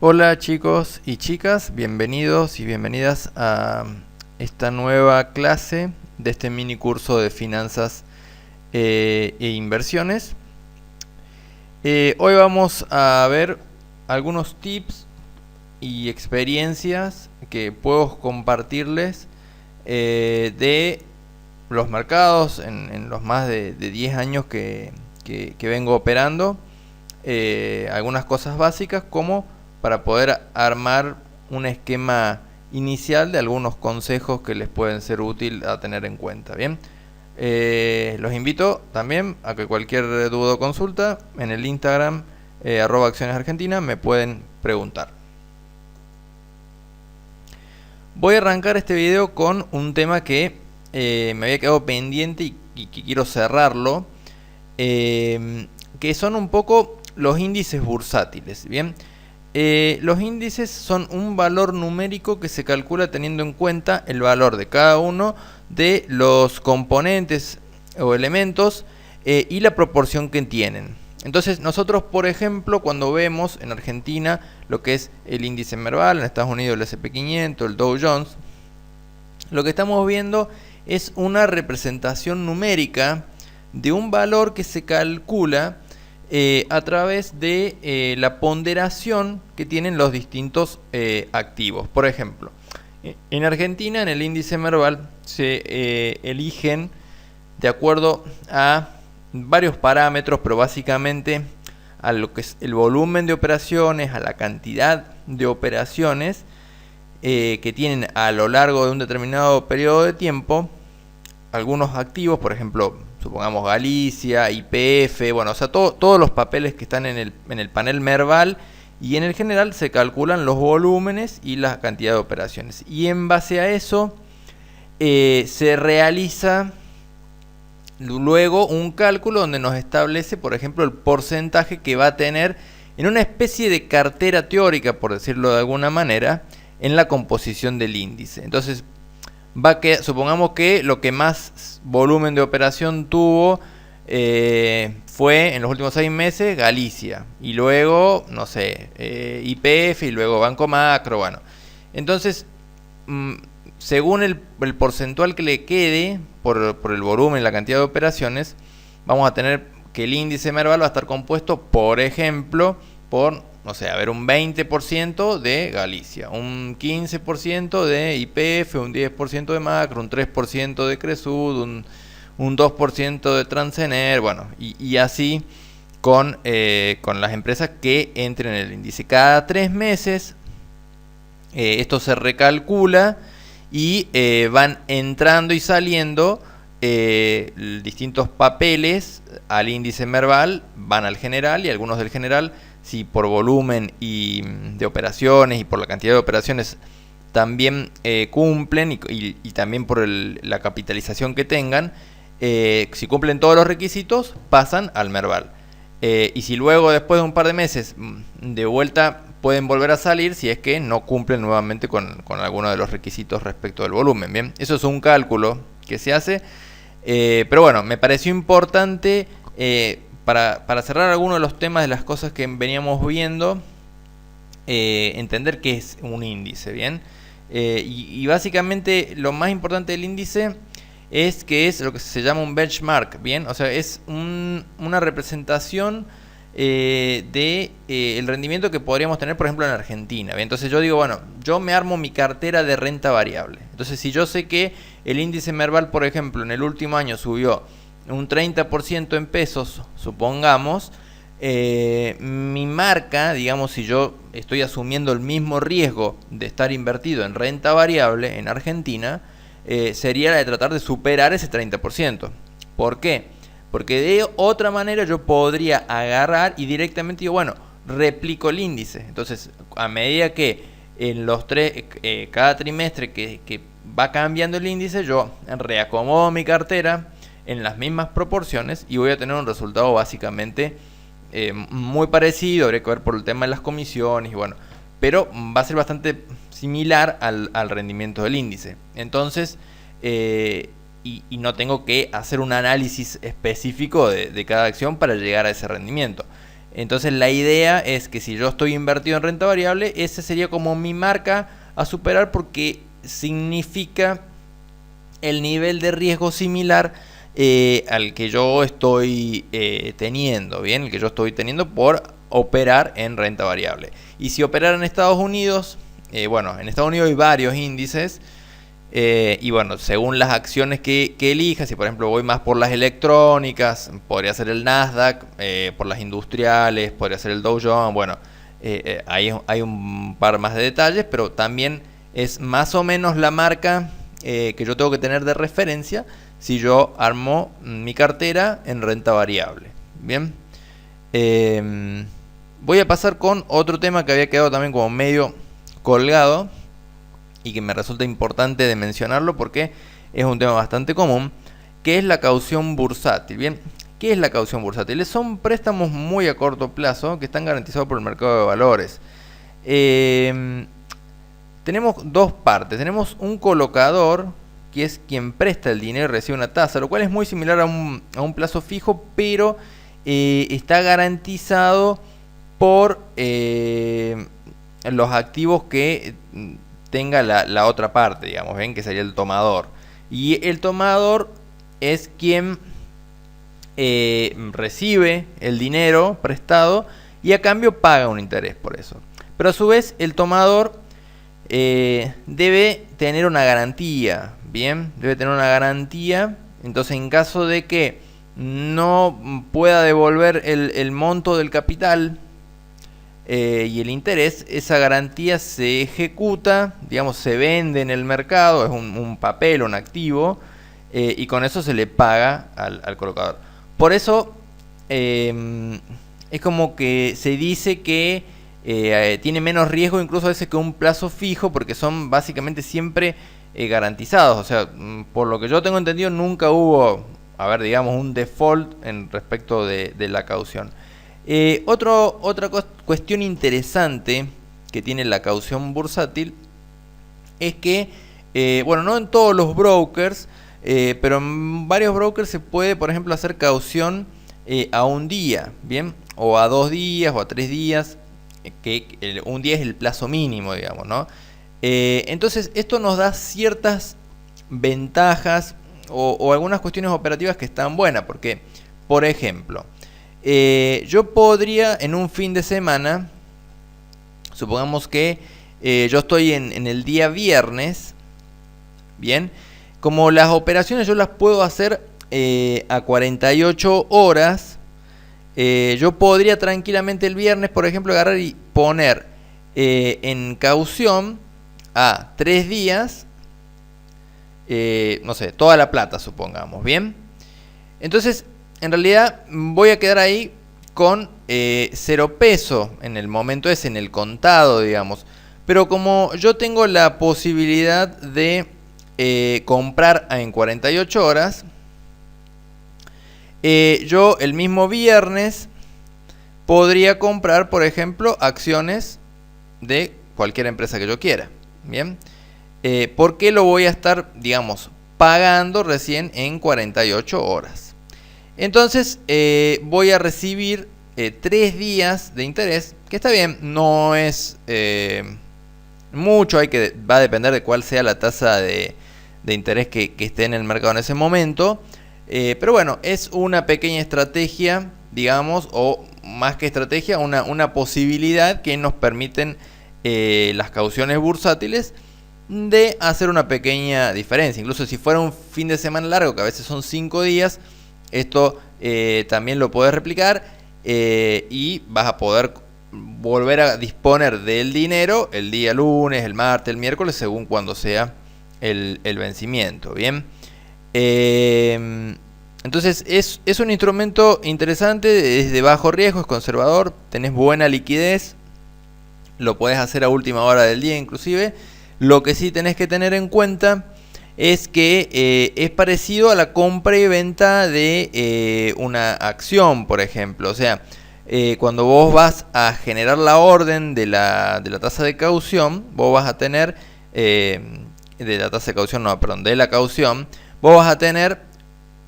Hola chicos y chicas, bienvenidos y bienvenidas a esta nueva clase de este mini curso de finanzas e inversiones. Hoy vamos a ver algunos tips y experiencias que puedo compartirles de los mercados en los más de 10 años que vengo operando. Algunas cosas básicas como para poder armar un esquema inicial de algunos consejos que les pueden ser útiles a tener en cuenta. Bien, los invito también a que cualquier duda o consulta en el Instagram @accionesargentina me pueden preguntar. Voy a arrancar este video con un tema que me había quedado pendiente y que quiero cerrarlo, que son un poco los índices bursátiles. Bien, los índices son un valor numérico que se calcula teniendo en cuenta el valor de cada uno de los componentes o elementos y la proporción que tienen. Entonces nosotros, por ejemplo, cuando vemos en Argentina lo que es el índice Merval, en Estados Unidos el S&P 500, el Dow Jones, lo que estamos viendo es una representación numérica de un valor que se calcula a través de la ponderación que tienen los distintos activos. Por ejemplo, en Argentina, en el índice Merval, se eligen de acuerdo a varios parámetros, pero básicamente a lo que es el volumen de operaciones, a la cantidad de operaciones que tienen a lo largo de un determinado periodo de tiempo algunos activos, por ejemplo, supongamos Galicia, YPF, bueno, o sea, todos los papeles que están en el panel Merval, y en el general se calculan los volúmenes y la cantidad de operaciones. Y en base a eso se realiza luego un cálculo donde nos establece, por ejemplo, el porcentaje que va a tener en una especie de cartera teórica, por decirlo de alguna manera, en la composición del índice. Entonces, supongamos que lo que más volumen de operación tuvo fue en los últimos 6 meses Galicia, y luego, no sé, YPF, y luego Banco Macro. Bueno, entonces, según el porcentual que le quede por el volumen y la cantidad de operaciones, vamos a tener que el índice Merval va a estar compuesto, por ejemplo, por, no sé, a ver, un 20% de Galicia, un 15% de YPF, un 10% de Macro, un 3% de Cresud, un 2% de Transener, bueno, y así con las empresas que entren en el índice. Cada 3 meses esto se recalcula y van entrando y saliendo distintos papeles al índice Merval, van al general, y algunos del general, si por volumen y de operaciones y por la cantidad de operaciones también cumplen, y también por la capitalización que tengan, si cumplen todos los requisitos, pasan al Merval. Y si luego, después de un par de meses, de vuelta pueden volver a salir si es que no cumplen nuevamente con alguno de los requisitos respecto del volumen. Bien, eso es un cálculo que se hace, pero bueno, me pareció importante para cerrar algunos de los temas de las cosas que veníamos viendo, entender qué es un índice. Bien, y básicamente lo más importante del índice es que es lo que se llama un benchmark. Bien, o sea, es una representación de el rendimiento que podríamos tener, por ejemplo, en Argentina. Bien, entonces yo digo, bueno, yo me armo mi cartera de renta variable. Entonces, si yo sé que el índice Merval, por ejemplo, en el último año subió un 30% en pesos, supongamos, mi marca, digamos, si yo estoy asumiendo el mismo riesgo de estar invertido en renta variable en Argentina, sería la de tratar de superar ese 30%. ¿Por qué? Porque de otra manera yo podría agarrar y directamente digo, bueno, replico el índice. Entonces, a medida que en los cada trimestre que va cambiando el índice, yo reacomodo mi cartera en las mismas proporciones y voy a tener un resultado básicamente muy parecido. Habría que ver por el tema de las comisiones y bueno, pero va a ser bastante similar al rendimiento del índice. Entonces, y no tengo que hacer un análisis específico de cada acción para llegar a ese rendimiento. Entonces la idea es que si yo estoy invertido en renta variable, ese sería como mi marca a superar, porque significa el nivel de riesgo similar al que yo estoy teniendo, bien, el que yo estoy teniendo por operar en renta variable. Y si operar en Estados Unidos, bueno, en Estados Unidos hay varios índices. Y bueno, según las acciones que elijas, si por ejemplo voy más por las electrónicas, podría ser el Nasdaq, por las industriales, podría ser el Dow Jones. Bueno, ahí hay un par más de detalles, pero también es más o menos la marca que yo tengo que tener de referencia si yo armo mi cartera en renta variable. Bien, voy a pasar con otro tema que había quedado también como medio colgado y que me resulta importante de mencionarlo porque es un tema bastante común, que es la caución bursátil. Bien, ¿qué es la caución bursátil? Son préstamos muy a corto plazo que están garantizados por el mercado de valores. Tenemos dos partes. Tenemos un colocador, que es quien presta el dinero y recibe una tasa, lo cual es muy similar a un plazo fijo, pero está garantizado por los activos que tenga la otra parte, digamos, ¿ven? Que sería el tomador. Y el tomador es quien recibe el dinero prestado y a cambio paga un interés por eso. Pero a su vez el tomador debe tener una garantía, ¿bien? Debe tener una garantía. Entonces, en caso de que no pueda devolver el monto del capital y el interés, esa garantía se ejecuta, digamos, se vende en el mercado, es un papel, un activo, y con eso se le paga al colocador. Por eso es como que se dice que tiene menos riesgo incluso a veces que un plazo fijo, porque son básicamente siempre garantizados. O sea, por lo que yo tengo entendido, nunca hubo, a ver, digamos, un default en respecto de la caución. Otra cuestión interesante que tiene la caución bursátil es que, bueno, no en todos los brokers, pero en varios brokers se puede, por ejemplo, hacer caución a un día, ¿bien? O a 2 días o a 3 días, que un día es el plazo mínimo, digamos, ¿no? Entonces, esto nos da ciertas ventajas o algunas cuestiones operativas que están buenas, porque, por ejemplo, yo podría en un fin de semana, supongamos que yo estoy en el día viernes, bien, como las operaciones yo las puedo hacer a 48 horas, yo podría tranquilamente el viernes, por ejemplo, agarrar y poner en caución a 3 días, no sé, toda la plata, supongamos, bien. Entonces, en realidad voy a quedar ahí con 0 peso en el momento ese, en el contado, digamos. Pero como yo tengo la posibilidad de comprar en 48 horas, yo el mismo viernes podría comprar, por ejemplo, acciones de cualquier empresa que yo quiera. Bien, ¿por qué lo voy a estar, digamos, pagando recién en 48 horas? Entonces voy a recibir 3 días de interés, que está bien, no es mucho, va a depender de cuál sea la tasa de interés que esté en el mercado en ese momento, pero bueno, es una pequeña estrategia, digamos, o más que estrategia, una posibilidad que nos permiten las cauciones bursátiles de hacer una pequeña diferencia. Incluso si fuera un fin de semana largo, que a veces son 5 días, esto también lo puedes replicar y vas a poder volver a disponer del dinero el día lunes, el martes, el miércoles, según cuando sea el vencimiento. Bien, entonces es un instrumento interesante, es de bajo riesgo, es conservador, tenés buena liquidez, lo podés hacer a última hora del día inclusive. Lo que sí tenés que tener en cuenta es que es parecido a la compra y venta de una acción, por ejemplo. O sea, cuando vos vas a generar la orden de la tasa de caución, vos vas a tener, de la tasa de caución, no, perdón, de la caución, vos vas a tener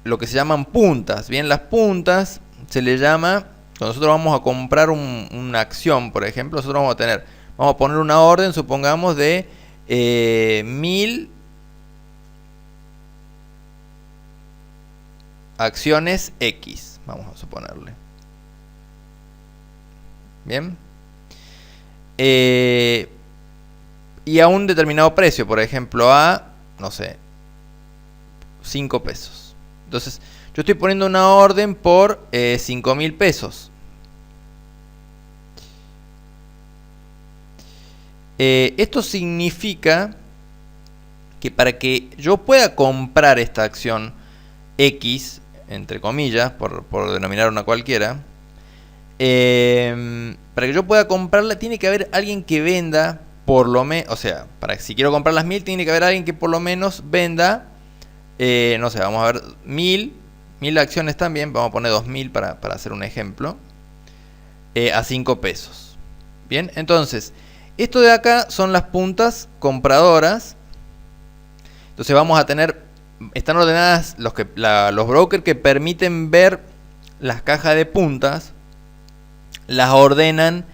lo que se llaman puntas. Bien, las puntas se le llama Cuando nosotros vamos a comprar una acción, por ejemplo, nosotros vamos a poner una orden, supongamos, de 1000 acciones X, vamos a suponerle. Bien. Y a un determinado precio, por ejemplo, a, no sé, 5 pesos. Entonces, yo estoy poniendo una orden por 5.000 pesos. Esto significa que para que yo pueda comprar esta acción X, entre comillas, por denominar una cualquiera, para que yo pueda comprarla tiene que haber alguien que venda por lo menos, o sea, si quiero comprar las 1000 tiene que haber alguien que por lo menos venda, no sé, vamos a ver, 1000 acciones también, vamos a poner 2000 para hacer un ejemplo, a 5 pesos. Bien, entonces, esto de acá son las puntas compradoras. Entonces vamos a tener, están ordenadas los brokers que permiten ver las cajas de puntas, las ordenan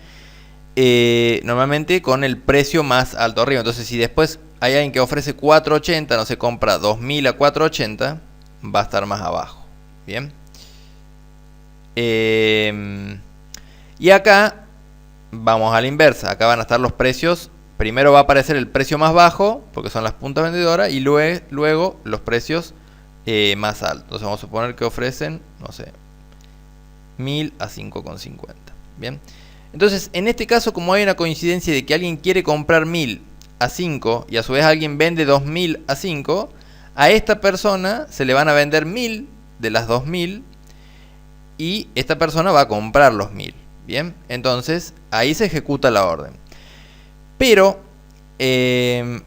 normalmente con el precio más alto arriba. Entonces si después hay alguien que ofrece 4.80, no se compra 2000 a 4.80, va a estar más abajo. Bien. Y acá vamos a la inversa. Acá van a estar los precios. Primero va a aparecer el precio más bajo, porque son las puntas vendedoras, y luego los precios más altos. Entonces vamos a suponer que ofrecen, no sé, 1000 a 5.50. Bien. Entonces, en este caso, como hay una coincidencia de que alguien quiere comprar 1000 a 5 y a su vez alguien vende 2000 a 5, a esta persona se le van a vender 1000 de las 2000 y esta persona va a comprar los 1000. Bien, entonces ahí se ejecuta la orden. Pero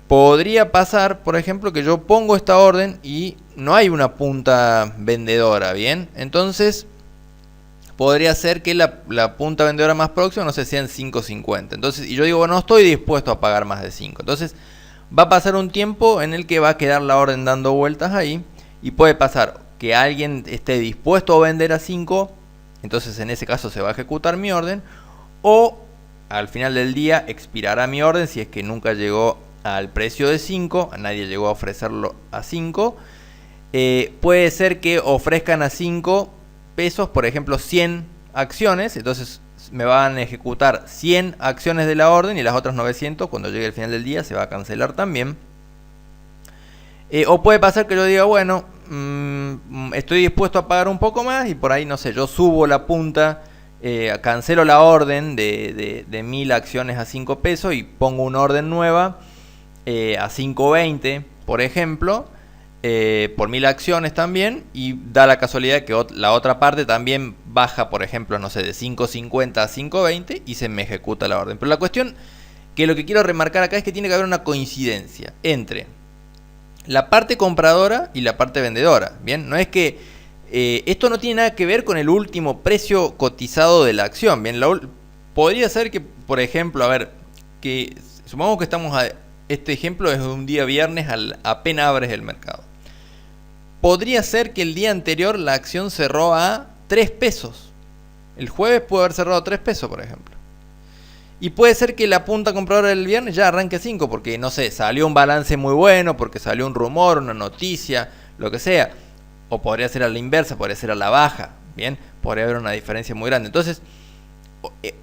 podría pasar, por ejemplo, que yo pongo esta orden y no hay una punta vendedora. Bien, entonces podría ser que la punta vendedora más próxima, no sé, sean 5.50. Entonces, y yo digo, no estoy dispuesto a pagar más de 5. Entonces, va a pasar un tiempo en el que va a quedar la orden dando vueltas ahí. Y puede pasar que alguien esté dispuesto a vender a 5. Entonces, en ese caso se va a ejecutar mi orden. O al final del día expirará mi orden si es que nunca llegó al precio de 5. Nadie llegó a ofrecerlo a 5. Puede ser que ofrezcan a 5 pesos, por ejemplo, 100 acciones, entonces me van a ejecutar 100 acciones de la orden y las otras 900 cuando llegue el final del día se va a cancelar también. O puede pasar que yo diga, bueno, estoy dispuesto a pagar un poco más y por ahí, no sé, yo subo la punta, cancelo la orden de 1000 acciones a 5 pesos y pongo una orden nueva a 5.20, por ejemplo, por 1000 acciones también, y da la casualidad que la otra parte también baja, por ejemplo, no sé, de 5.50 a 5.20 y se me ejecuta la orden. Pero la cuestión que lo que quiero remarcar acá es que tiene que haber una coincidencia entre la parte compradora y la parte vendedora. Bien, no es que esto no tiene nada que ver con el último precio cotizado de la acción. Bien, podría ser que, por ejemplo, a ver, que supongamos que este ejemplo es de un día viernes apenas abres el mercado. Podría ser que el día anterior la acción cerró a 3 pesos. El jueves puede haber cerrado a 3 pesos, por ejemplo. Y puede ser que la punta compradora del viernes ya arranque a 5, porque, no sé, salió un balance muy bueno, porque salió un rumor, una noticia, lo que sea. O podría ser a la inversa, podría ser a la baja. Bien, podría haber una diferencia muy grande. Entonces,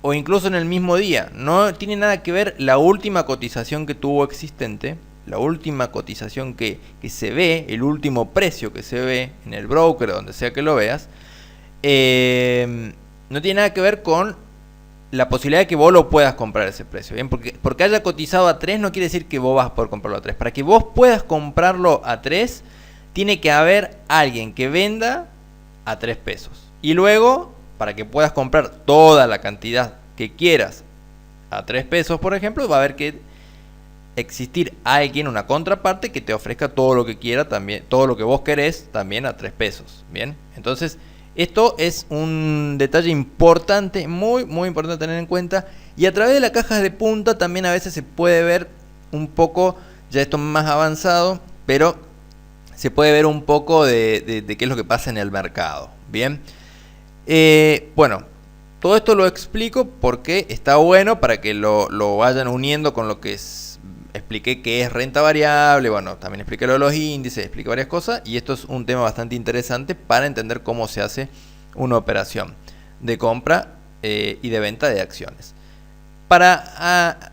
o incluso en el mismo día, no tiene nada que ver la última cotización que tuvo existente, la última cotización que se ve, el último precio que se ve en el broker o donde sea que lo veas, no tiene nada que ver con la posibilidad de que vos lo puedas comprar a ese precio. Bien, porque haya cotizado a 3 no quiere decir que vos vas a poder comprarlo a 3. Para que vos puedas comprarlo a 3, tiene que haber alguien que venda a 3 pesos. Y luego, para que puedas comprar toda la cantidad que quieras a 3 pesos, por ejemplo, va a haber que existir alguien, una contraparte, que te ofrezca todo lo que quiera también, todo lo que vos querés también a 3 pesos. Bien, entonces esto es un detalle importante, muy muy importante tener en cuenta. Y a través de las cajas de punta también a veces se puede ver un poco, ya esto más avanzado, pero se puede ver un poco de qué es lo que pasa en el mercado. Bien, bueno, todo esto lo explico porque está bueno para que lo vayan uniendo con lo que expliqué que es renta variable. Bueno, también expliqué lo de los índices, expliqué varias cosas, y esto es un tema bastante interesante para entender cómo se hace una operación de compra y de venta de acciones. Para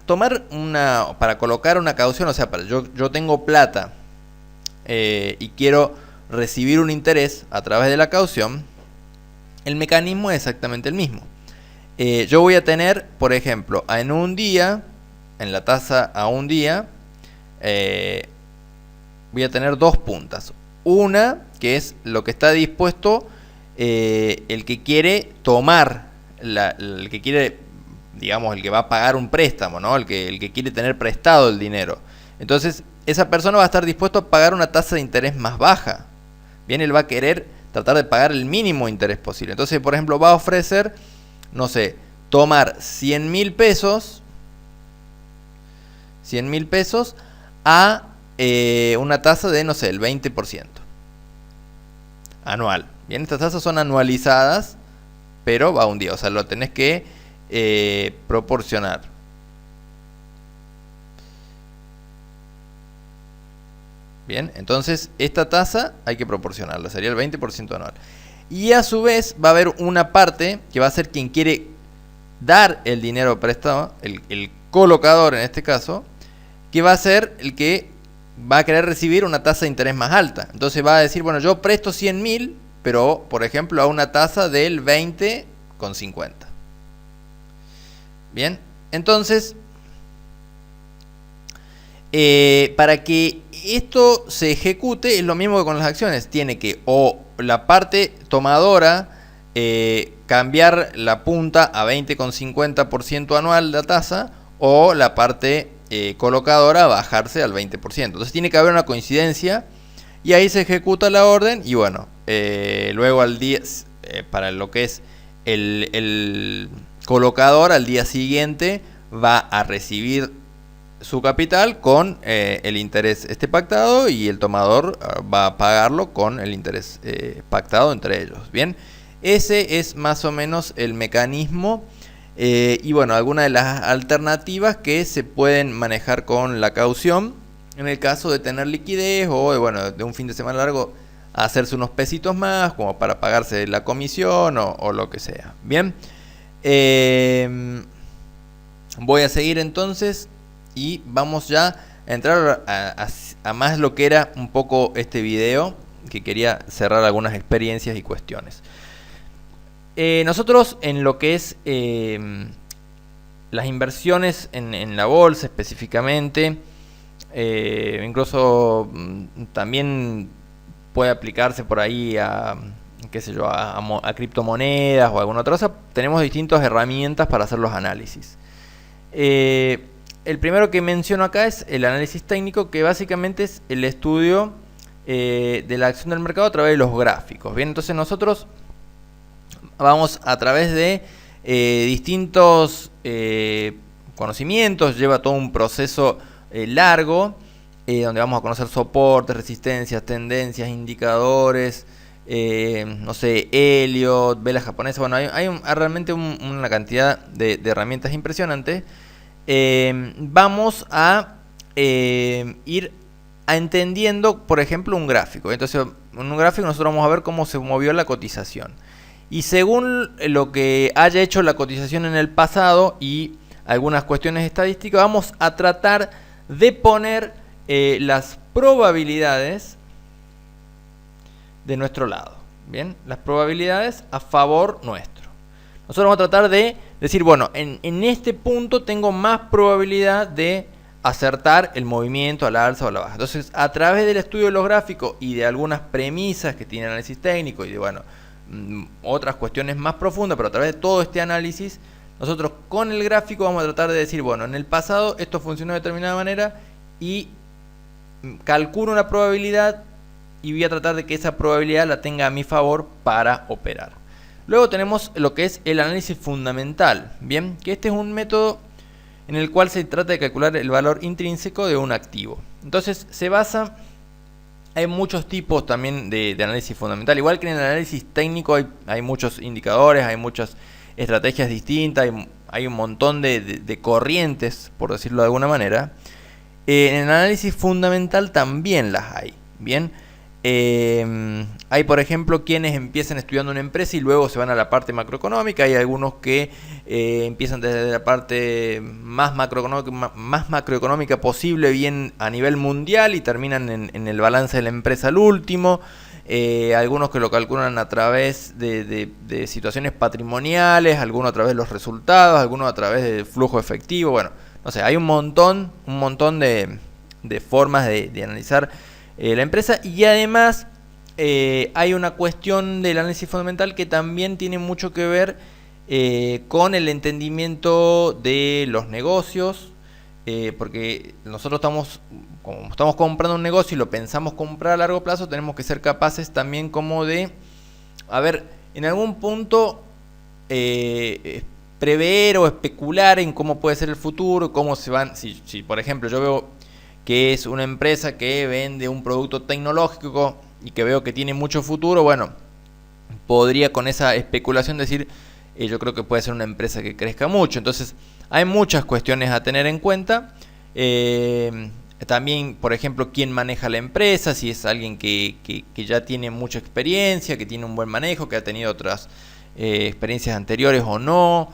para colocar una caución, o sea, yo tengo plata y quiero recibir un interés a través de la caución, el mecanismo es exactamente el mismo. Yo voy a tener, por ejemplo, en un día, en la tasa a un día, voy a tener dos puntas. Una, que es lo que está dispuesto el que quiere tomar, el que quiere, digamos, el que va a pagar un préstamo, ¿no? El que quiere tener prestado el dinero. Entonces, esa persona va a estar dispuesto a pagar una tasa de interés más baja. Bien, él va a querer tratar de pagar el mínimo interés posible. Entonces, por ejemplo, va a ofrecer, no sé, tomar 100.000 pesos, 100.000 pesos a una tasa de, no sé, el 20% anual. Bien, estas tasas son anualizadas, pero va un día, o sea, lo tenés que proporcionar. Bien, entonces esta tasa hay que proporcionarla, sería el 20% anual. Y a su vez va a haber una parte que va a ser quien quiere dar el dinero prestado, el colocador en este caso, que va a ser el que va a querer recibir una tasa de interés más alta. Entonces va a decir, bueno, yo presto 100.000, pero por ejemplo a una tasa del 20,50. Bien, entonces para que esto se ejecute es lo mismo que con las acciones. Tiene que o la parte tomadora cambiar la punta a 20,50% anual la tasa, o la parte colocadora bajarse al 20%. Entonces tiene que haber una coincidencia y ahí se ejecuta la orden. Y bueno, luego al día, para lo que es el colocador, al día siguiente va a recibir su capital con el interés pactado, y el tomador va a pagarlo con el interés pactado entre ellos. Bien, ese es más o menos el mecanismo. Y bueno, algunas de las alternativas que se pueden manejar con la caución en el caso de tener liquidez, o de un fin de semana largo hacerse unos pesitos más como para pagarse la comisión o lo que sea. Bien, voy a seguir entonces y vamos ya a entrar a más lo que era un poco este video, que quería cerrar algunas experiencias y cuestiones. Nosotros en lo que es las inversiones en la bolsa específicamente, incluso también puede aplicarse por ahí a, qué sé yo, a criptomonedas o alguna otra cosa. Tenemos distintas herramientas para hacer los análisis. El primero que menciono acá es el análisis técnico, que básicamente es el estudio de la acción del mercado a través de los gráficos. Bien, entonces nosotros vamos a través de distintos conocimientos, lleva todo un proceso largo, donde vamos a conocer soportes, resistencias, tendencias, indicadores, no sé, Elliott, velas japonesas. Bueno, hay realmente una cantidad de herramientas impresionantes. Vamos a ir entendiendo, por ejemplo, un gráfico. Entonces, en un gráfico nosotros vamos a ver cómo se movió la cotización. Y según lo que haya hecho la cotización en el pasado y algunas cuestiones estadísticas, vamos a tratar de poner las probabilidades de nuestro lado. Bien, las probabilidades a favor nuestro. Nosotros vamos a tratar de decir, bueno, en este punto tengo más probabilidad de acertar el movimiento a la alza o a la baja. Entonces, a través del estudio de los gráficos y de algunas premisas que tiene análisis técnico y de, bueno, otras cuestiones más profundas, pero a través de todo este análisis, nosotros con el gráfico vamos a tratar de decir, bueno, en el pasado esto funcionó de determinada manera y calculo una probabilidad y voy a tratar de que esa probabilidad la tenga a mi favor para operar. Luego tenemos lo que es el análisis fundamental, bien, que este es un método en el cual se trata de calcular el valor intrínseco de un activo. Entonces se basa, hay muchos tipos también de análisis fundamental, igual que en el análisis técnico hay muchos indicadores, hay muchas estrategias distintas, hay un montón de corrientes, por decirlo de alguna manera. En el análisis fundamental también las hay, ¿bien? Hay, por ejemplo, quienes empiezan estudiando una empresa y luego se van a la parte macroeconómica. Hay algunos que empiezan desde la parte más macroeconómica posible, bien a nivel mundial, y terminan en el balance de la empresa al último. Algunos que lo calculan a través de situaciones patrimoniales, algunos a través de los resultados, algunos a través del flujo efectivo. Bueno, no sé, hay un montón de formas de analizar la empresa, y además hay una cuestión del análisis fundamental que también tiene mucho que ver con el entendimiento de los negocios, porque nosotros como estamos comprando un negocio y lo pensamos comprar a largo plazo, tenemos que ser capaces también como de, a ver, en algún punto prever o especular en cómo puede ser el futuro, cómo se van, si por ejemplo yo veo que es una empresa que vende un producto tecnológico y que veo que tiene mucho futuro, bueno, podría con esa especulación decir, yo creo que puede ser una empresa que crezca mucho. Entonces hay muchas cuestiones a tener en cuenta. También, por ejemplo, quién maneja la empresa, si es alguien que ya tiene mucha experiencia, que tiene un buen manejo, que ha tenido otras experiencias anteriores o no.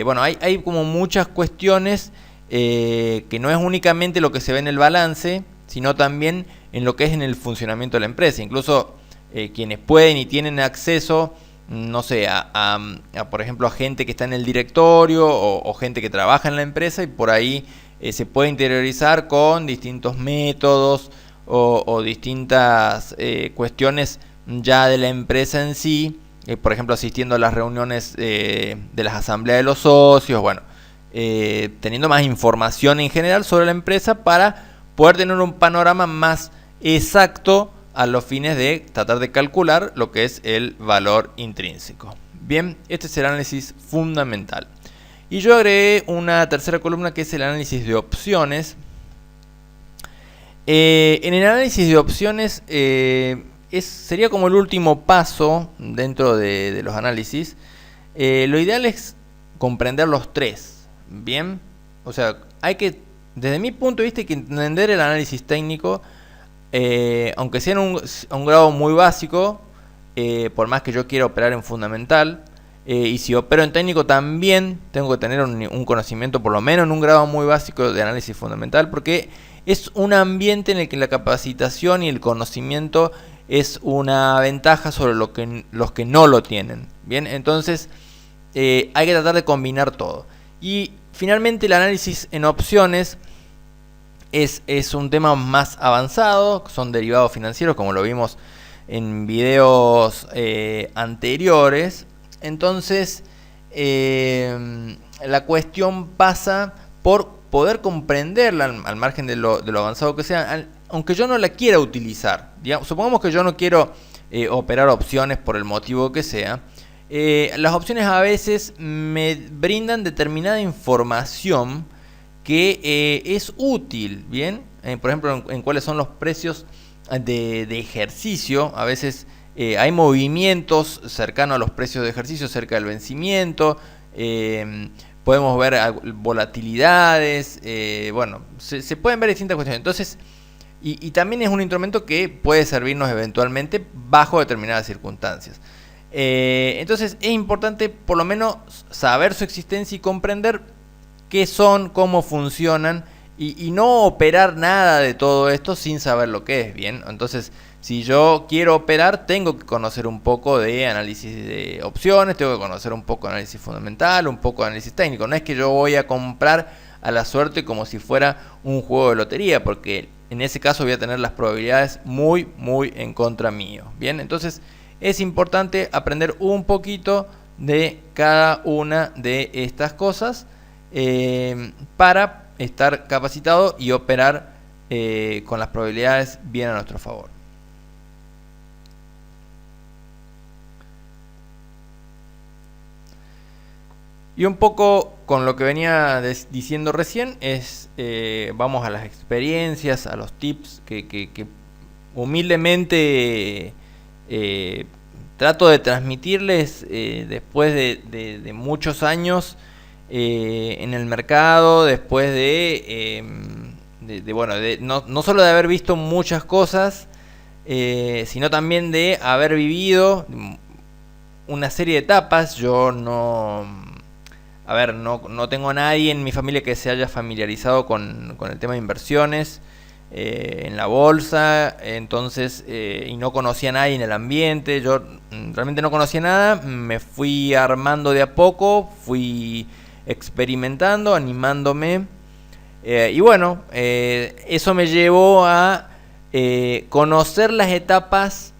Bueno, hay como muchas cuestiones que no es únicamente lo que se ve en el balance, sino también en lo que es en el funcionamiento de la empresa. Incluso quienes pueden y tienen acceso, no sé, por ejemplo, a gente que está en el directorio o gente que trabaja en la empresa, y por ahí se puede interiorizar con distintos métodos o distintas cuestiones ya de la empresa en sí, por ejemplo, asistiendo a las reuniones de las asambleas de los socios, bueno, teniendo más información en general sobre la empresa para poder tener un panorama más exacto a los fines de tratar de calcular lo que es el valor intrínseco. Bien, este es el análisis fundamental. Y yo agregué una tercera columna que es el análisis de opciones. En el análisis de opciones sería como el último paso dentro de los análisis. Lo ideal es comprender los tres. Bien, o sea, hay que, desde mi punto de vista, hay que entender el análisis técnico, aunque sea a un grado muy básico, por más que yo quiera operar en fundamental, y si opero en técnico también tengo que tener un conocimiento, por lo menos en un grado muy básico, de análisis fundamental, porque es un ambiente en el que la capacitación y el conocimiento es una ventaja sobre los que no lo tienen. Bien, entonces hay que tratar de combinar todo. Y finalmente el análisis en opciones es un tema más avanzado, son derivados financieros, como lo vimos en videos anteriores. Entonces la cuestión pasa por poder comprenderla al margen de lo avanzado que sea, aunque yo no la quiera utilizar. Digamos, supongamos que yo no quiero operar opciones por el motivo que sea. Las opciones a veces me brindan determinada información que es útil, ¿bien? Por ejemplo, en cuáles son los precios de ejercicio. A veces hay movimientos cercanos a los precios de ejercicio, cerca del vencimiento. Podemos ver volatilidades. Bueno, se pueden ver distintas cuestiones. Entonces, y también es un instrumento que puede servirnos eventualmente bajo determinadas circunstancias. Entonces es importante por lo menos saber su existencia y comprender qué son, cómo funcionan, y no operar nada de todo esto sin saber lo que es. Bien, entonces si yo quiero operar, tengo que conocer un poco de análisis de opciones, tengo que conocer un poco de análisis fundamental, un poco de análisis técnico. No es que yo voy a comprar a la suerte como si fuera un juego de lotería, porque en ese caso voy a tener las probabilidades muy en contra mío. Bien, entonces es importante aprender un poquito de cada una de estas cosas para estar capacitado y operar con las probabilidades bien a nuestro favor. Y un poco con lo que venía diciendo recién es, vamos a las experiencias, a los tips que humildemente trato de transmitirles después de muchos años en el mercado, después bueno, no solo de haber visto muchas cosas, sino también de haber vivido una serie de etapas. Yo no tengo a nadie en mi familia que se haya familiarizado con el tema de inversiones en la bolsa, entonces, y no conocía a nadie en el ambiente. Yo realmente no conocía nada, me fui armando de a poco, fui experimentando, animándome, y bueno, eso me llevó a conocer las etapas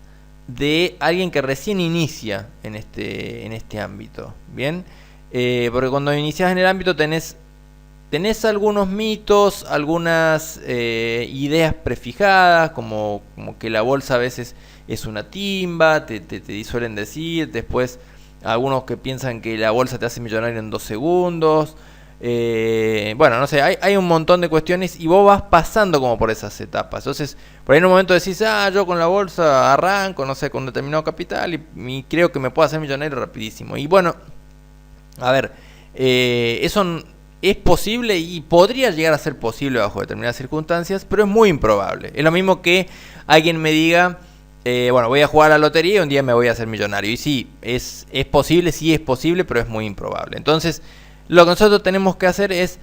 de alguien que recién inicia en este ámbito, ¿bien? Porque cuando inicias en el ámbito tenés algunos mitos, algunas ideas prefijadas, como que la bolsa a veces es una timba, te suelen decir. Después algunos que piensan que la bolsa te hace millonario en 2 segundos. Bueno, no sé, hay un montón de cuestiones y vos vas pasando como por esas etapas. Entonces, por ahí en un momento decís, yo con la bolsa arranco, no sé, con un determinado capital y creo que me puedo hacer millonario rapidísimo. Y bueno, a ver, eso es posible y podría llegar a ser posible bajo determinadas circunstancias, pero es muy improbable. Es lo mismo que alguien me diga, bueno, voy a jugar a la lotería y un día me voy a hacer millonario. Y sí, es posible, pero es muy improbable. Entonces, lo que nosotros tenemos que hacer es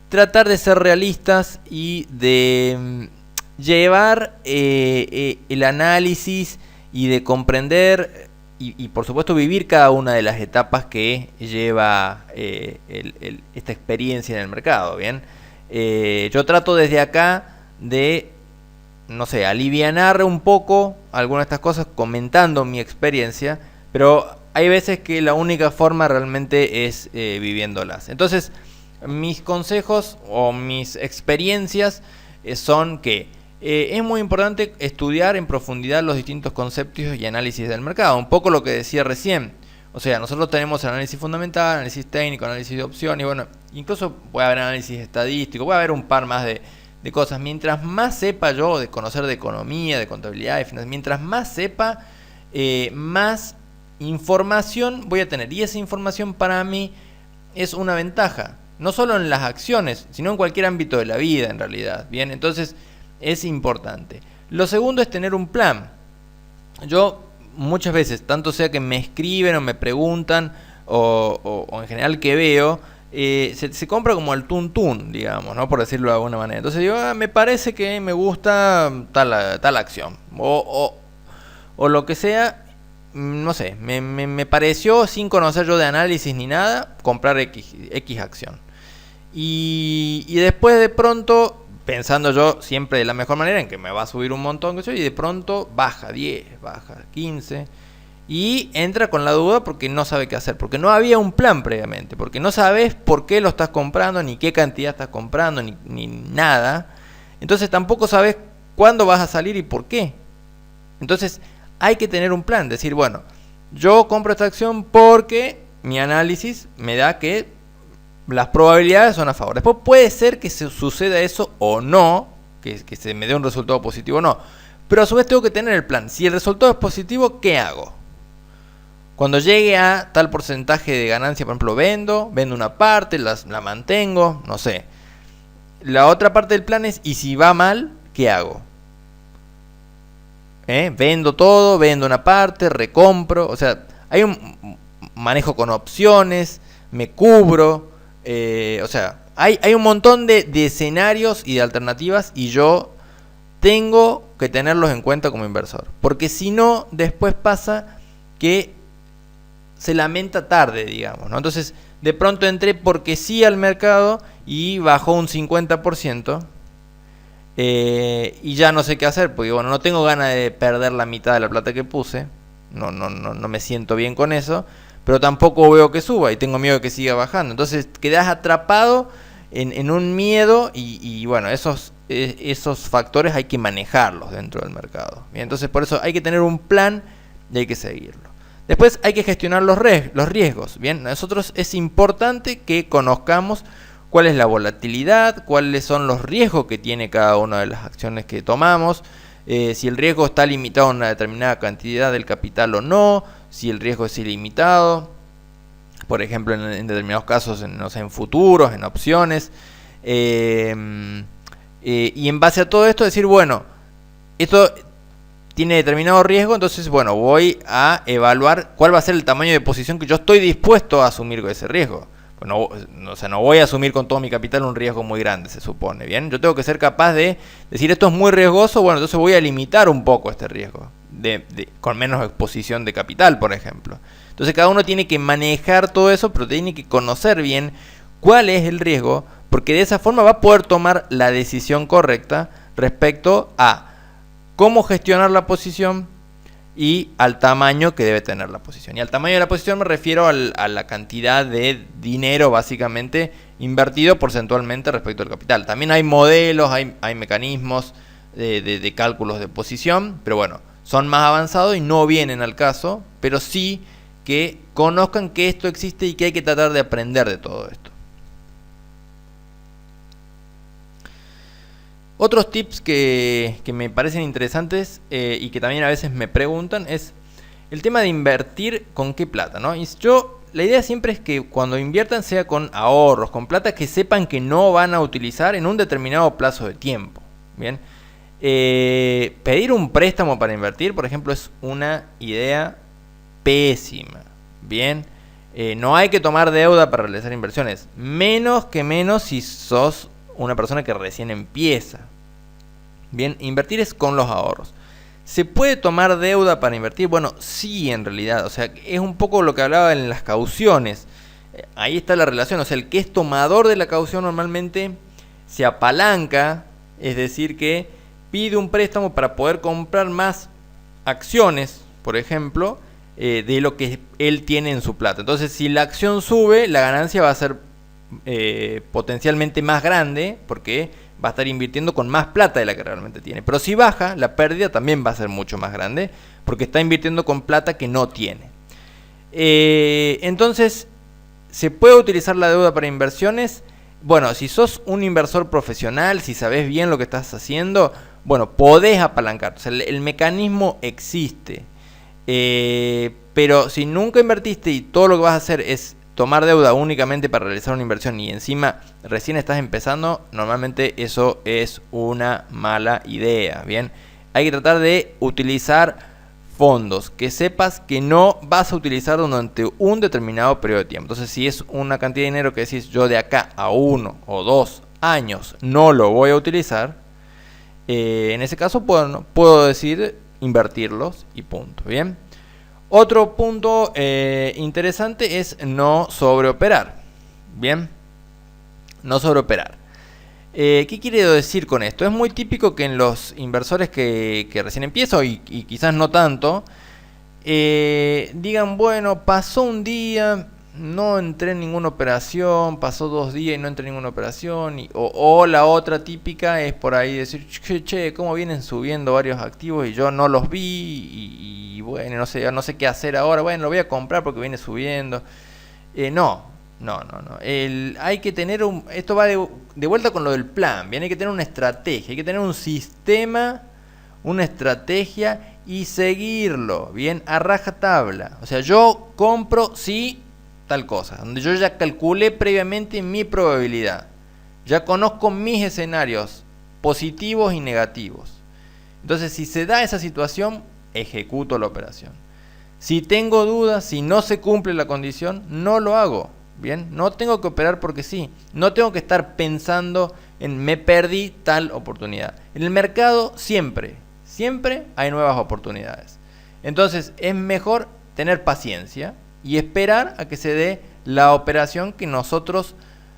tratar de ser realistas y de llevar el análisis y de comprender y por supuesto vivir cada una de las etapas que lleva esta experiencia en el mercado, ¿bien? Yo trato desde acá de, no sé, alivianar un poco algunas de estas cosas comentando mi experiencia, pero hay veces que la única forma realmente es viviéndolas. Entonces, mis consejos o mis experiencias son que es muy importante estudiar en profundidad los distintos conceptos y análisis del mercado. Un poco lo que decía recién. O sea, nosotros tenemos el análisis fundamental, análisis técnico, análisis de opción y bueno, incluso puede haber análisis estadístico, puede haber un par más de cosas. Mientras más sepa yo de conocer de economía, de contabilidad, de finanzas, mientras más sepa, más información voy a tener. Y esa información para mí es una ventaja. No solo en las acciones, sino en cualquier ámbito de la vida en realidad. Bien, entonces es importante. Lo segundo es tener un plan. Yo muchas veces, tanto sea que me escriben o me preguntan o en general que veo, se compra como el tuntún, digamos, ¿no? Por decirlo de alguna manera. Entonces digo, me parece que me gusta tal acción o lo que sea. No sé, me pareció, sin conocer yo de análisis ni nada, comprar X acción. Y después de pronto, pensando yo siempre de la mejor manera en que me va a subir un montón, y de pronto baja 10, baja 15 y entra con la duda porque no sabe qué hacer, porque no había un plan previamente, porque no sabes por qué lo estás comprando, ni qué cantidad estás comprando, ni nada. Entonces tampoco sabes cuándo vas a salir y por qué. Entonces hay que tener un plan, decir, bueno, yo compro esta acción porque mi análisis me da que las probabilidades son a favor. Después puede ser que se suceda eso o no, que se me dé un resultado positivo o no. Pero a su vez tengo que tener el plan. Si el resultado es positivo, ¿qué hago? Cuando llegue a tal porcentaje de ganancia, por ejemplo, vendo una parte, la mantengo, no sé. La otra parte del plan es, ¿y si va mal, qué hago? Vendo todo, vendo una parte, recompro. O sea, hay un manejo con opciones, me cubro. O sea, hay un montón de escenarios y de alternativas y yo tengo que tenerlos en cuenta como inversor. Porque si no, después pasa que se lamenta tarde, digamos, ¿no? Entonces, de pronto entré porque sí al mercado y bajó un 50%. Y ya no sé qué hacer, porque bueno, no tengo ganas de perder la mitad de la plata que puse. No me siento bien con eso. Pero tampoco veo que suba y tengo miedo de que siga bajando. Entonces quedas atrapado en un miedo y bueno, esos factores hay que manejarlos dentro del mercado. Bien, entonces por eso hay que tener un plan y hay que seguirlo. Después hay que gestionar los riesgos. Bien, nosotros es importante que conozcamos cuál es la volatilidad, cuáles son los riesgos que tiene cada una de las acciones que tomamos, si el riesgo está limitado a una determinada cantidad del capital o no, si el riesgo es ilimitado, por ejemplo en determinados casos, no sé, en futuros, en opciones, y en base a todo esto decir, bueno, esto tiene determinado riesgo, entonces bueno, voy a evaluar cuál va a ser el tamaño de posición que yo estoy dispuesto a asumir con ese riesgo. No, o sea, no voy a asumir con todo mi capital un riesgo muy grande, se supone, ¿bien? Yo tengo que ser capaz de decir, esto es muy riesgoso, bueno, entonces voy a limitar un poco este riesgo, con menos exposición de capital, por ejemplo. Entonces cada uno tiene que manejar todo eso, pero tiene que conocer bien cuál es el riesgo, porque de esa forma va a poder tomar la decisión correcta respecto a cómo gestionar la posición y al tamaño que debe tener la posición. Y al tamaño de la posición me refiero a la cantidad de dinero básicamente invertido porcentualmente respecto al capital. También hay modelos, hay mecanismos de cálculos de posición, pero bueno, son más avanzados y no vienen al caso, pero sí que conozcan que esto existe y que hay que tratar de aprender de todo esto. Otros tips que me parecen interesantes y que también a veces me preguntan es el tema de invertir con qué plata, ¿no? Y la idea siempre es que cuando inviertan sea con ahorros, con plata que sepan que no van a utilizar en un determinado plazo de tiempo. Bien, pedir un préstamo para invertir, por ejemplo, es una idea pésima. Bien, no hay que tomar deuda para realizar inversiones, menos si sos una persona que recién empieza. Bien, invertir es con los ahorros. ¿Se puede tomar deuda para invertir? Bueno, sí, en realidad. O sea, es un poco lo que hablaba en las cauciones. Ahí está la relación. O sea, el que es tomador de la caución normalmente se apalanca, es decir, que pide un préstamo para poder comprar más acciones, por ejemplo, de lo que él tiene en su plata. Entonces, si la acción sube, la ganancia va a ser potencialmente más grande, porque va a estar invirtiendo con más plata de la que realmente tiene. Pero si baja, la pérdida también va a ser mucho más grande, porque está invirtiendo con plata que no tiene. Entonces, ¿se puede utilizar la deuda para inversiones? Bueno, si sos un inversor profesional, si sabes bien lo que estás haciendo, bueno, podés apalancar. O sea, el mecanismo existe. Pero si nunca invertiste y todo lo que vas a hacer es tomar deuda únicamente para realizar una inversión y encima recién estás empezando, normalmente eso es una mala idea. Bien, hay que tratar de utilizar fondos que sepas que no vas a utilizar durante un determinado periodo de tiempo. Entonces, si es una cantidad de dinero que decís, yo de acá a 1 o 2 años no lo voy a utilizar, en ese caso puedo decidir invertirlos y punto. Bien. Otro punto interesante es no sobreoperar. Bien, no sobreoperar. ¿Qué quiero decir con esto? Es muy típico que en los inversores que recién empiezan y quizás no tanto, digan, bueno, pasó un día, no entré en ninguna operación, pasó 2 días y no entré en ninguna operación, o la otra típica es por ahí decir, che, cómo vienen subiendo varios activos y yo no los vi y bueno, no sé qué hacer ahora, bueno, lo voy a comprar porque viene subiendo. No. Hay que tener esto va de vuelta con lo del plan, bien, hay que tener una estrategia, hay que tener un sistema, una estrategia y seguirlo, bien, a rajatabla. O sea, yo compro sí tal cosa, donde yo ya calculé previamente mi probabilidad, ya conozco mis escenarios positivos y negativos. Entonces, si se da esa situación, ejecuto la operación. Si tengo dudas, si no se cumple la condición, no lo hago. Bien, no tengo que operar porque sí. No tengo que estar pensando en me perdí tal oportunidad. En el mercado siempre hay nuevas oportunidades. Entonces es mejor tener paciencia y esperar a que se dé la operación que nosotros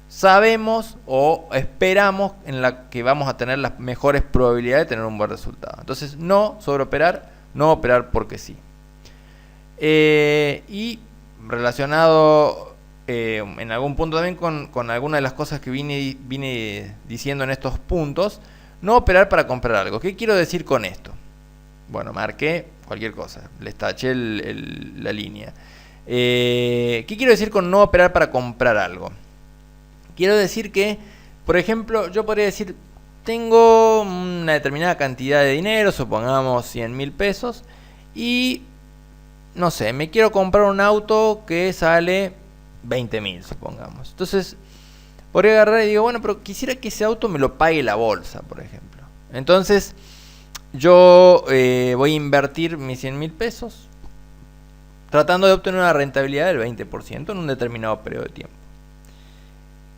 sabemos o esperamos en la que vamos a tener las mejores probabilidades de tener un buen resultado. Entonces no sobreoperar, no operar porque sí. Y relacionado en algún punto también con algunas de las cosas que vine diciendo en estos puntos, no operar para comprar algo. ¿Qué quiero decir con esto? Bueno, marqué cualquier cosa, les taché la línea. ¿Qué quiero decir con no operar para comprar algo? Quiero decir que, por ejemplo, yo podría decir, tengo una determinada cantidad de dinero, supongamos 100.000 pesos, y no sé, me quiero comprar un auto que sale 20.000, supongamos. Entonces, podría agarrar y digo, bueno, pero quisiera que ese auto me lo pague la bolsa, por ejemplo. Entonces, yo voy a invertir mis 100.000 pesos tratando de obtener una rentabilidad del 20% en un determinado periodo de tiempo,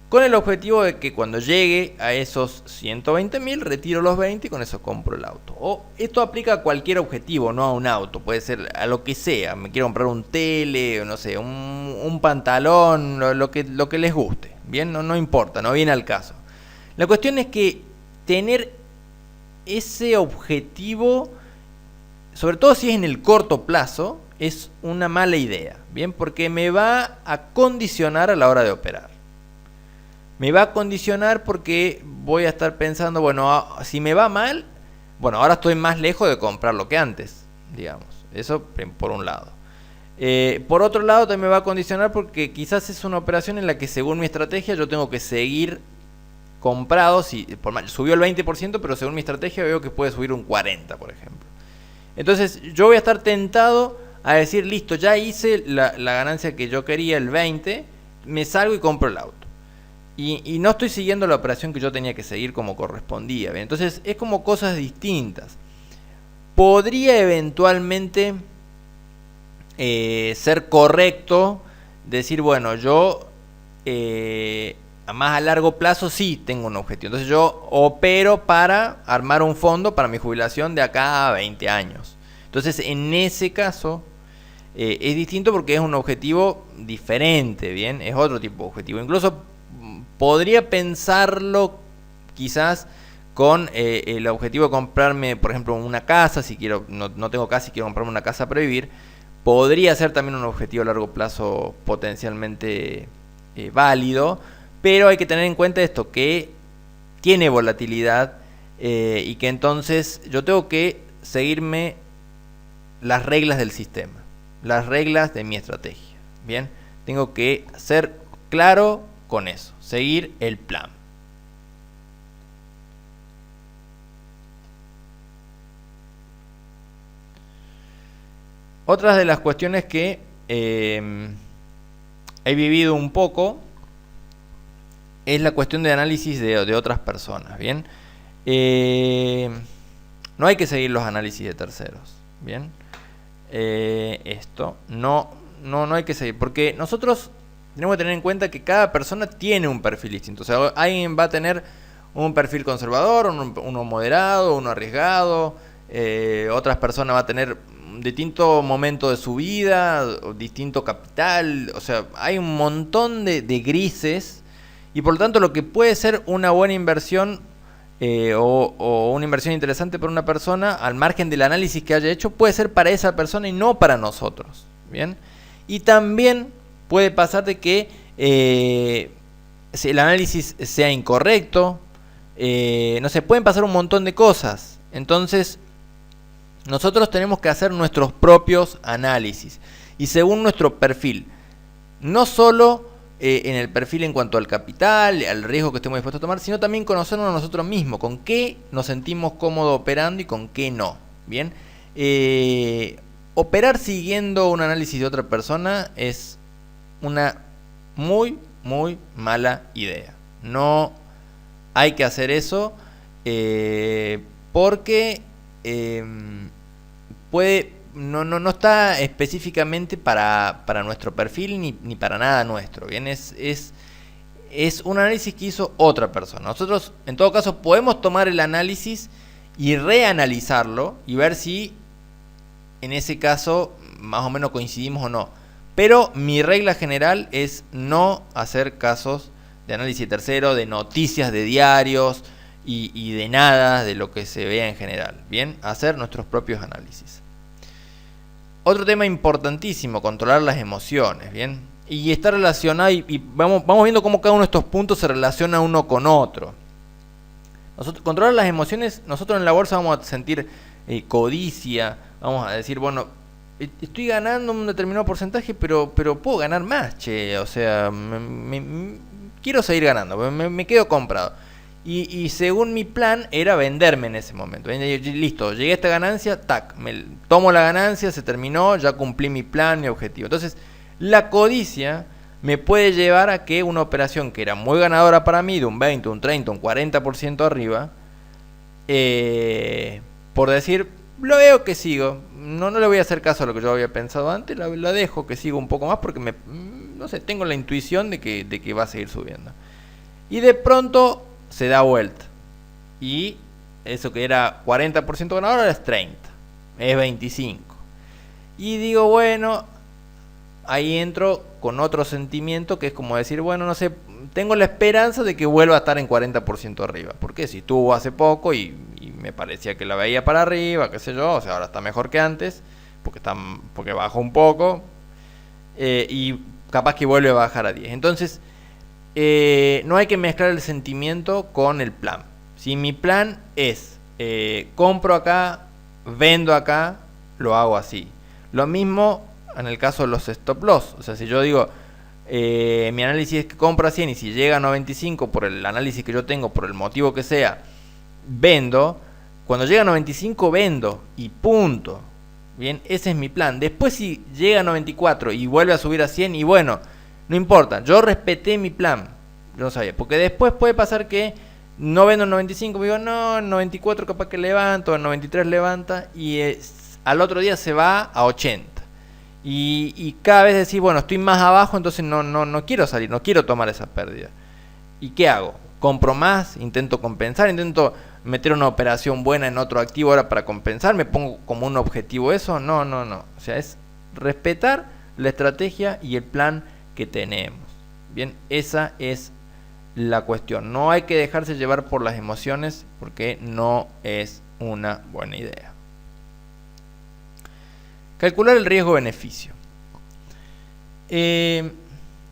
con el objetivo de que cuando llegue a esos 120.000 retiro los 20 y con eso compro el auto. O esto aplica a cualquier objetivo, no a un auto, puede ser a lo que sea. Me quiero comprar un tele, no sé, un pantalón, lo que les guste. Bien, no importa, no viene al caso. La cuestión es que tener ese objetivo, sobre todo si es en el corto plazo, es una mala idea, bien, porque me va a condicionar a la hora de operar. Me va a condicionar porque voy a estar pensando, bueno, si me va mal, bueno, ahora estoy más lejos de comprar lo que antes, digamos. Eso por un lado. Por otro lado, también me va a condicionar porque quizás es una operación en la que según mi estrategia yo tengo que seguir comprado. Si subió el 20%, pero según mi estrategia veo que puede subir un 40%, por ejemplo. Entonces yo voy a estar tentado a decir, listo, ya hice la ganancia que yo quería, el 20%, me salgo y compro el auto. Y no estoy siguiendo la operación que yo tenía que seguir como correspondía. ¿Bien? Entonces es como cosas distintas. Podría eventualmente ser correcto decir, bueno, yo más a largo plazo sí tengo un objetivo. Entonces yo opero para armar un fondo para mi jubilación de acá a 20 años. Entonces en ese caso es distinto porque es un objetivo diferente, ¿bien? Es otro tipo de objetivo. Incluso podría pensarlo quizás con el objetivo de comprarme, por ejemplo, una casa. Si quiero, no tengo casa y quiero comprarme una casa para vivir, podría ser también un objetivo a largo plazo potencialmente válido, pero hay que tener en cuenta esto, que tiene volatilidad y que entonces yo tengo que seguirme las reglas del sistema, las reglas de mi estrategia. Bien, tengo que ser claro con eso, seguir el plan. Otras de las cuestiones que he vivido un poco es la cuestión de análisis de otras personas. Bien, no hay que seguir los análisis de terceros. Bien, esto no hay que seguir, porque nosotros tenemos que tener en cuenta que cada persona tiene un perfil distinto. O sea, alguien va a tener un perfil conservador, uno moderado, uno arriesgado. Otras personas va a tener distinto momento de su vida, distinto capital. O sea, hay un montón de grises. Y por lo tanto, lo que puede ser una buena inversión o una inversión interesante para una persona, al margen del análisis que haya hecho, puede ser para esa persona y no para nosotros. Bien. Y también puede pasar de que si el análisis sea incorrecto, no sé, pueden pasar un montón de cosas. Entonces, nosotros tenemos que hacer nuestros propios análisis y según nuestro perfil, no solo en el perfil en cuanto al capital, al riesgo que estemos dispuestos a tomar, sino también conocernos a nosotros mismos, con qué nos sentimos cómodos operando y con qué no. Bien, operar siguiendo un análisis de otra persona es una muy mala idea. No hay que hacer eso porque no está específicamente para nuestro perfil ni para nada nuestro. Bien, es un análisis que hizo otra persona. Nosotros en todo caso podemos tomar el análisis y reanalizarlo y ver si en ese caso más o menos coincidimos o no. Pero mi regla general es no hacer casos de análisis tercero, de noticias de diarios y de nada de lo que se vea en general. Bien, hacer nuestros propios análisis. Otro tema importantísimo, controlar las emociones. Bien, y está relacionado y vamos viendo cómo cada uno de estos puntos se relaciona uno con otro. Controlar las emociones, nosotros en la bolsa vamos a sentir codicia, vamos a decir, bueno, estoy ganando un determinado porcentaje, pero puedo ganar más, che, o sea, quiero seguir ganando, me quedo comprado. Y según mi plan era venderme en ese momento. Listo, llegué a esta ganancia, tac, me tomo la ganancia, se terminó, ya cumplí mi plan, mi objetivo. Entonces, la codicia me puede llevar a que una operación que era muy ganadora para mí, de un 20, un 30, un 40% arriba, por decir, lo veo que sigo, no le voy a hacer caso a lo que yo había pensado antes, la dejo que siga un poco más porque no sé, tengo la intuición de que va a seguir subiendo. Y de pronto se da vuelta. Y eso que era 40% ganador ahora es 30, es 25. Y digo, bueno, ahí entro con otro sentimiento que es como decir, bueno, no sé, tengo la esperanza de que vuelva a estar en 40% arriba. Porque si estuvo hace poco y me parecía que la veía para arriba, qué sé yo, o sea, ahora está mejor que antes, porque bajó un poco, y capaz que vuelve a bajar a 10. Entonces, no hay que mezclar el sentimiento con el plan. Si mi plan es compro acá, vendo acá, lo hago así. Lo mismo en el caso de los stop loss. O sea, si yo digo mi análisis es que compro a 100 y si llega a 95 por el análisis que yo tengo, por el motivo que sea, vendo. Cuando llega a 95 vendo y punto. Bien, ese es mi plan. Después si llega a 94 y vuelve a subir a 100 y bueno, no importa, yo respeté mi plan. Yo no sabía, porque después puede pasar que no vendo en 95, me digo, no, en 94 capaz que levanto, en 93 levanta y al otro día se va a 80. Y cada vez decís, bueno, estoy más abajo, entonces no quiero salir, no quiero tomar esa pérdida. ¿Y qué hago? ¿Compro más? ¿Intento compensar? ¿Intento meter una operación buena en otro activo ahora para compensar? ¿Me pongo como un objetivo eso? No. O sea, es respetar la estrategia y el plan que tenemos. Bien, esa es la cuestión. No hay que dejarse llevar por las emociones porque no es una buena idea. Calcular el riesgo-beneficio.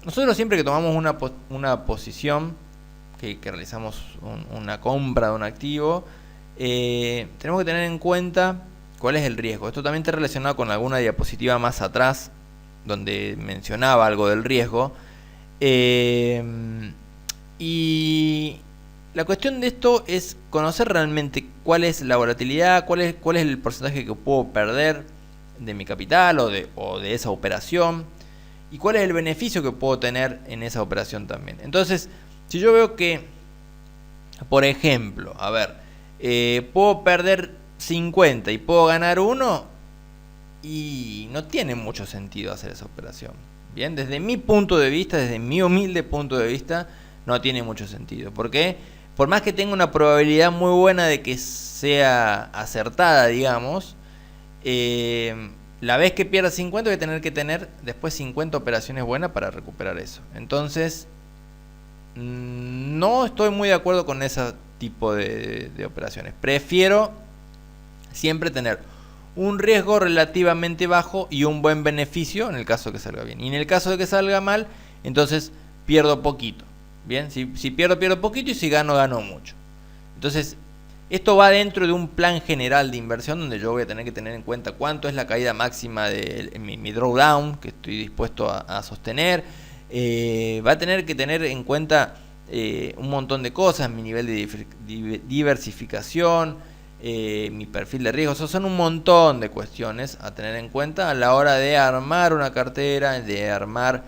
Nosotros siempre que tomamos una posición, que realizamos una compra de un activo, tenemos que tener en cuenta cuál es el riesgo. Esto también está relacionado con alguna diapositiva más atrás, donde mencionaba algo del riesgo. Y la cuestión de esto es conocer realmente cuál es la volatilidad, cuál es el porcentaje que puedo perder de mi capital o de esa operación, y cuál es el beneficio que puedo tener en esa operación también. Entonces, si yo veo que, por ejemplo, a ver, puedo perder 50 y puedo ganar 1, y no tiene mucho sentido hacer esa operación. Bien, desde mi punto de vista, desde mi humilde punto de vista, no tiene mucho sentido. Porque por más que tenga una probabilidad muy buena de que sea acertada, digamos, la vez que pierda 50 voy a tener que tener después 50 operaciones buenas para recuperar eso. Entonces, no estoy muy de acuerdo con ese tipo de operaciones. Prefiero siempre tener un riesgo relativamente bajo y un buen beneficio en el caso de que salga bien. Y en el caso de que salga mal, entonces pierdo poquito. Bien, si pierdo poquito y si gano mucho. Entonces, esto va dentro de un plan general de inversión donde yo voy a tener que tener en cuenta cuánto es la caída máxima de mi drawdown que estoy dispuesto a sostener. Va a tener que tener en cuenta un montón de cosas, mi nivel de diversificación, mi perfil de riesgo. Son un montón de cuestiones a tener en cuenta a la hora de armar una cartera, de armar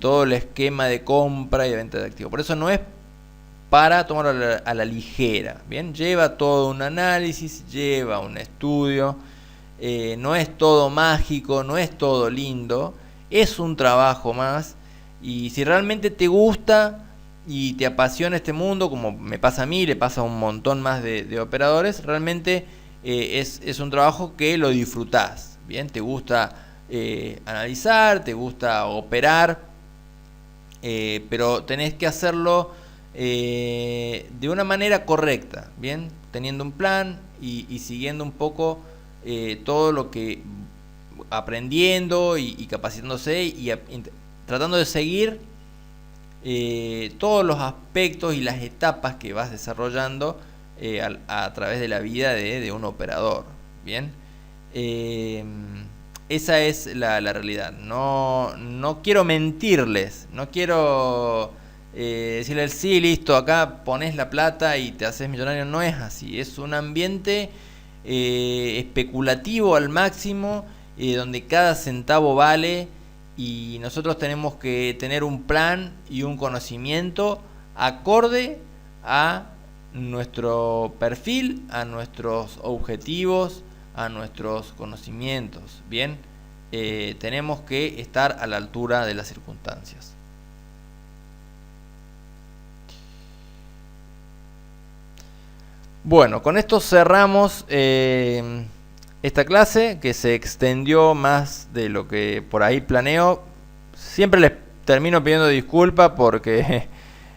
todo el esquema de compra y de venta de activos. Por eso no es para tomarlo a la ligera. Bien, lleva todo un análisis, lleva un estudio, no es todo mágico, no es todo lindo, es un trabajo más. Y si realmente te gusta y te apasiona este mundo, como me pasa a mí, le pasa a un montón más de operadores, realmente es un trabajo que lo disfrutás. Bien, te gusta analizar, te gusta operar, pero tenés que hacerlo de una manera correcta, bien, teniendo un plan y siguiendo un poco todo lo que aprendiendo y capacitándose y tratando de seguir todos los aspectos y las etapas que vas desarrollando a través de la vida de un operador. Bien, esa es la realidad. No quiero mentirles, no quiero decirle sí, listo, acá pones la plata y te haces millonario. No es así, es un ambiente especulativo al máximo, donde cada centavo vale, y nosotros tenemos que tener un plan y un conocimiento acorde a nuestro perfil, a nuestros objetivos, a nuestros conocimientos. Bien, tenemos que estar a la altura de las circunstancias. Bueno, con esto cerramos esta clase, que se extendió más de lo que por ahí planeo. Siempre les termino pidiendo disculpas porque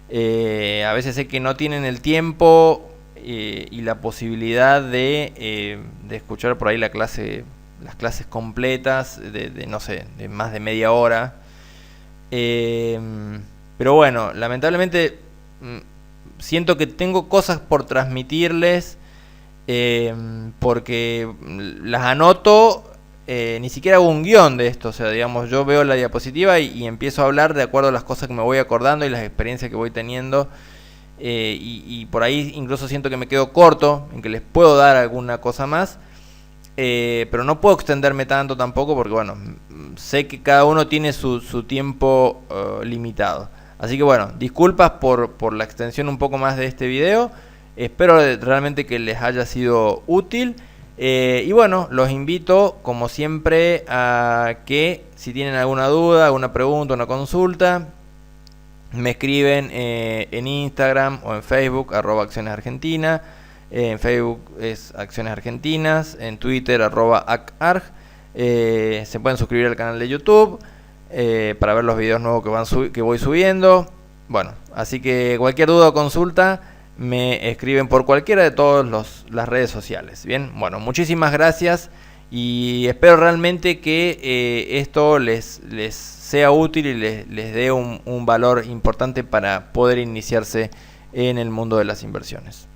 a veces sé que no tienen el tiempo y la posibilidad de escuchar por ahí las clases completas de no sé, de más de media hora. Pero bueno, lamentablemente siento que tengo cosas por transmitirles, porque las anoto, ni siquiera hago un guión de esto. O sea, digamos, yo veo la diapositiva y empiezo a hablar de acuerdo a las cosas que me voy acordando y las experiencias que voy teniendo, y por ahí incluso siento que me quedo corto, en que les puedo dar alguna cosa más, pero no puedo extenderme tanto tampoco, porque bueno, sé que cada uno tiene su tiempo limitado. Así que bueno, disculpas por la extensión un poco más de este video. Espero realmente que les haya sido útil. Y bueno, los invito como siempre a que, si tienen alguna duda, alguna pregunta, una consulta, me escriben en Instagram o en Facebook, @accionesargentina. En Facebook es Acciones Argentinas, en Twitter @acarg. Se pueden suscribir al canal de YouTube para ver los videos nuevos que voy subiendo. Bueno, así que cualquier duda o consulta me escriben por cualquiera de todas las redes sociales. Bien, bueno, muchísimas gracias y espero realmente que esto les sea útil y les dé un valor importante para poder iniciarse en el mundo de las inversiones.